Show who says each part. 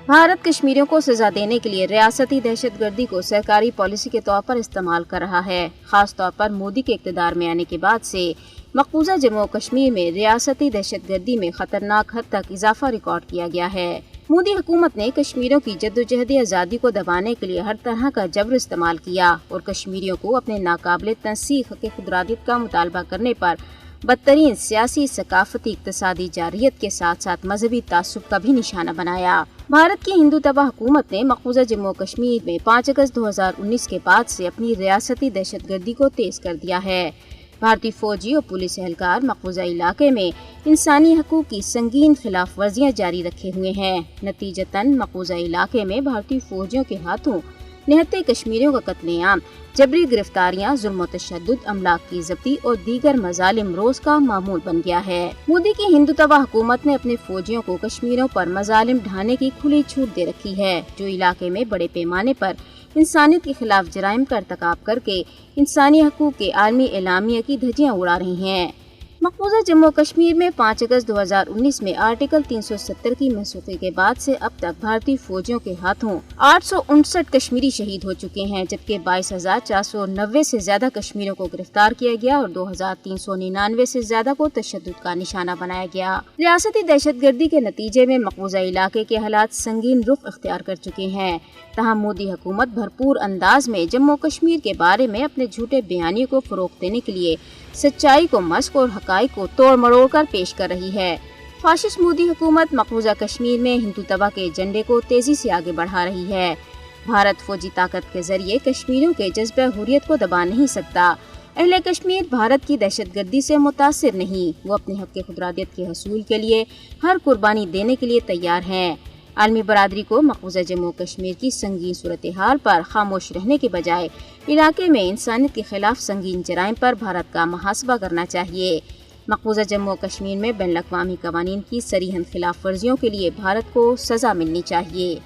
Speaker 1: भारत कश्मीरियों को सजा देने के लिए रियासती दहशतगर्दी को सरकारी पॉलिसी के तौर पर इस्तेमाल कर रहा है। खास तौर पर मोदी के इक़्तिदार में आने के बाद से मक़बूजा जम्मू और कश्मीर में रियासती दहशतगर्दी में खतरनाक हद तक इजाफा रिकॉर्ड किया गया है। मोदी हुकूमत ने कश्मीरियों की जद्दोजहद आज़ादी को दबाने के लिए हर तरह का जबर इस्तेमाल किया और कश्मीरियों को अपने नाकाबिले तंसीख हक़ खुदरादियत का मुतालबा करने पर बदतरीन सियासी, सकाफती, इक़्तिसादी जारियत के साथ साथ मजहबी तासुब का भी निशाना बनाया। भारत की हिंदू तबाह हुकूमत ने मक़बूजा जम्मू कश्मीर में 5 अगस्त 2019 के बाद से अपनी रियासती दहशतगर्दी को तेज कर दिया है। भारतीय फौजी और पुलिस एहलकार मक़बूजा इलाके में इंसानी हकूक़ की संगीन खिलाफ वर्जियाँ जारी रखे हुए हैं। नतीजतन मक़बूजा इलाके में भारतीय फौजियों के हाथों निहत्ते कश्मीरियों का कत्लेआम, जबरी गिरफ्तारियां, जुल्म और तशद्दुद, अमलाक की जब्ती और दीगर मजालिम रोज का मामूल बन गया है। मोदी की हिंदू तबाह हुकूमत ने अपने फौजियों को कश्मीरियों पर मजालिम ढाने की खुली छूट दे रखी है, जो इलाके में बड़े पैमाने पर इंसानियत के खिलाफ जराइम का इर्तिकाब करके इंसानी हकूक़ के आलमी एलामिया की धज्जियां उड़ा रही हैं। मक़बूजा जम्मू कश्मीर में 5 अगस्त 2019 में आर्टिकल 370 की मनसूखी के बाद से अब तक भारतीय फौजियों के हाथों 859 कश्मीरी शहीद हो चुके हैं, जबकि 22,490 से ज्यादा कश्मीरियों को गिरफ्तार किया गया और 2,399 से ज्यादा को तशद्दुद का निशाना बनाया गया। रियासती दहशतगर्दी के नतीजे में मक़बूजा इलाके के हालात संगीन रुख इख्तियार कर चुके हैं। तहम मोदी हुकूमत भरपूर अंदाज में जम्मू कश्मीर के बारे में अपने झूठे बयानियों को फरोग देने के लिए सच्चाई को मस्क और हकाइक को तोड़ मरोड़ कर पेश कर रही है। फाशिस्ट मोदी हुकूमत मक़बूजा कश्मीर में हिंदू तबाह के एजेंडे को तेजी से आगे बढ़ा रही है। भारत फौजी ताकत के जरिए कश्मीरियों के जज्बे हुर्रियत को दबा नहीं सकता। अहले कश्मीर भारत की दहशतगर्दी से मुतासिर नहीं, वो अपने हक़ खुदरादियत के हसूल के लिए हर कुर्बानी देने के लिए तैयार हैं। आलमी बरादरी को मक़बूजा जम्मू कश्मीर की संगीन सूरत हाल पर खामोश रहने के बजाय इलाके में इंसानियत के खिलाफ संगीन जराइम पर भारत का मुहासबा करना चाहिए। मक़बूजा जम्मू कश्मीर में बैनुल अक़वामी क़वानीन की सरीहन खिलाफ वर्जियों के लिए भारत को सज़ा मिलनी चाहिए।